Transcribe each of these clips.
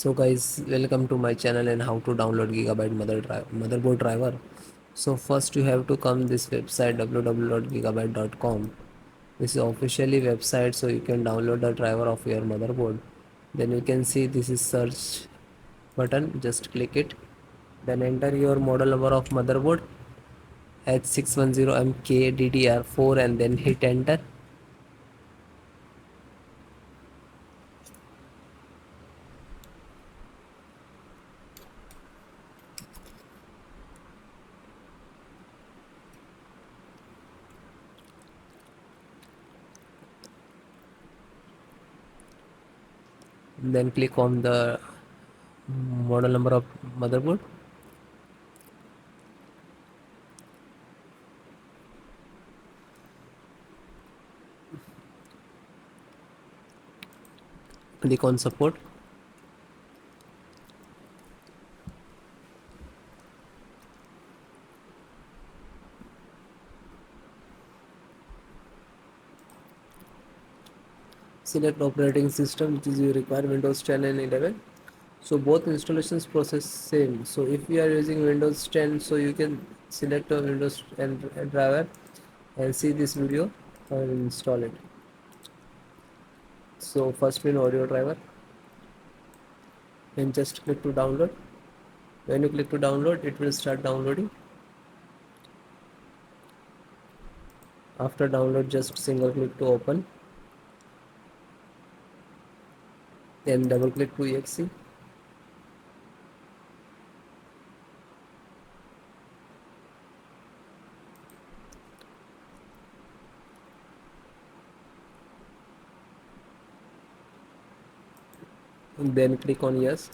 So guys, welcome to my channel and how to download Gigabyte motherboard driver. So first you have to come this website www.gigabyte.com. This is officially website, so you can download the driver of your motherboard. Then you can see this is search button, just click it. Then enter your model number of motherboard H610M DDR4 and then hit enter. Then click on the model number of motherboard. Click on support. Select operating system, which is you require Windows 10 and 11. So both installations process same. So if we are using Windows 10, so you can select a Windows and driver and see this video and install it. So first pin audio driver and just click to download. When you click to download, it will start downloading. After download, just single click to open, then double click to exe. And then click on yes.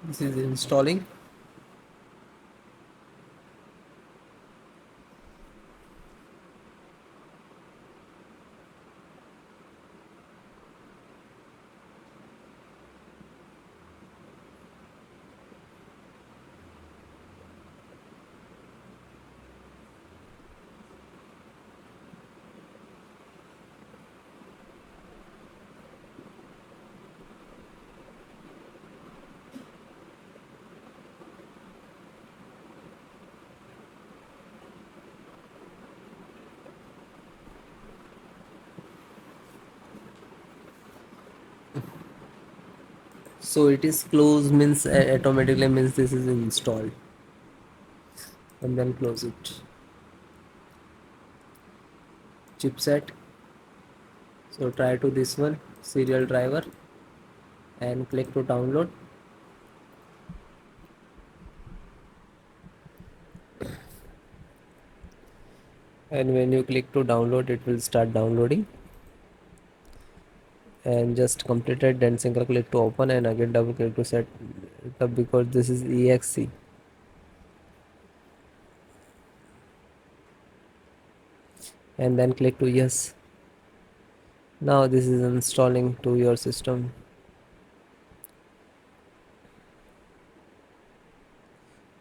This is installing. So it is closed means automatically means this is installed, and then close it. Chipset. So try to this one serial driver and click to download. And when you click to download, it will start downloading. And just completed, then single click to open and again double click to set it up because this is exe. And then click to yes. Now this is installing to your system.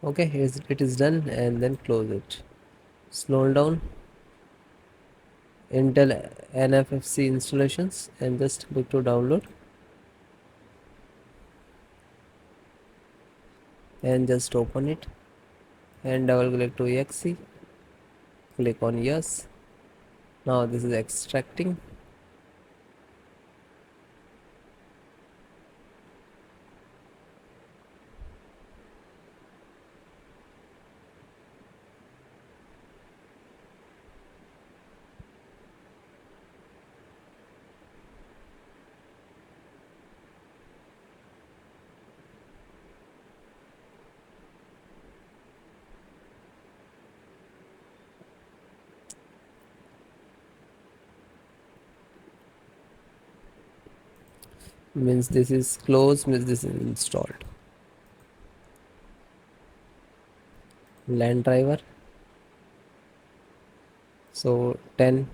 Okay, it is done, and then close it. Scroll down, Intel NFFC installations, and just click to download and just open it and double click to exe. Click on yes. Now this is extracting. means this is closed, means this is installed. LAN driver, so 10.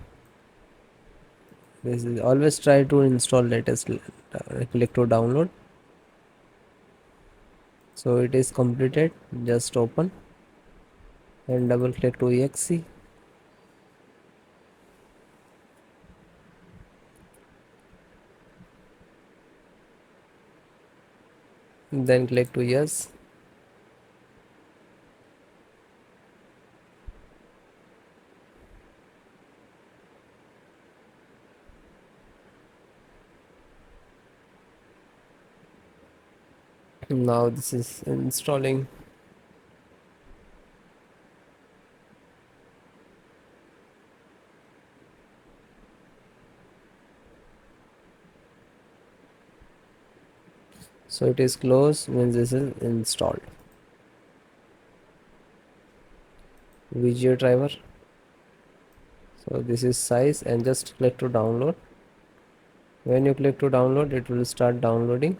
This is always try to install latest. Click to download, so it is completed. Just open and double click to exe, then click to yes. Now this is installing. So it is closed, means this is installed. VGA driver, so this is size, and just click to download. When you click to download, it will start downloading,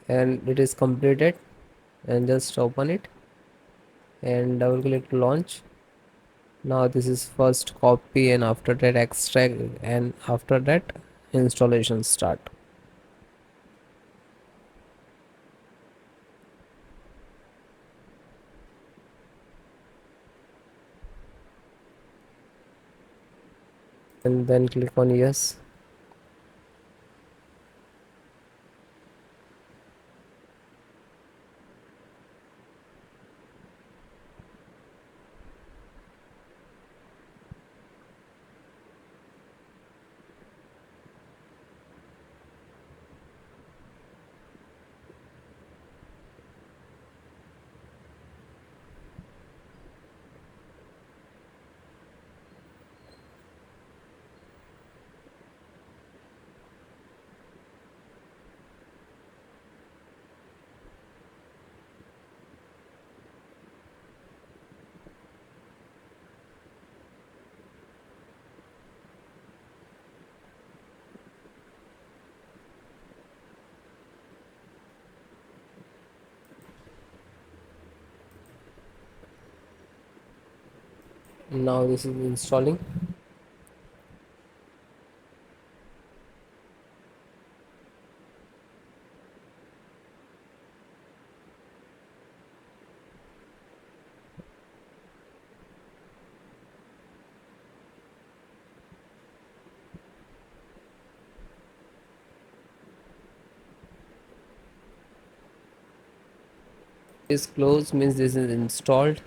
and it is completed. And just open it and double click to launch. Now this is first copy, and after that extract, and after that installation start. And then click on yes. Now this is installing. Is closed, means this is installed.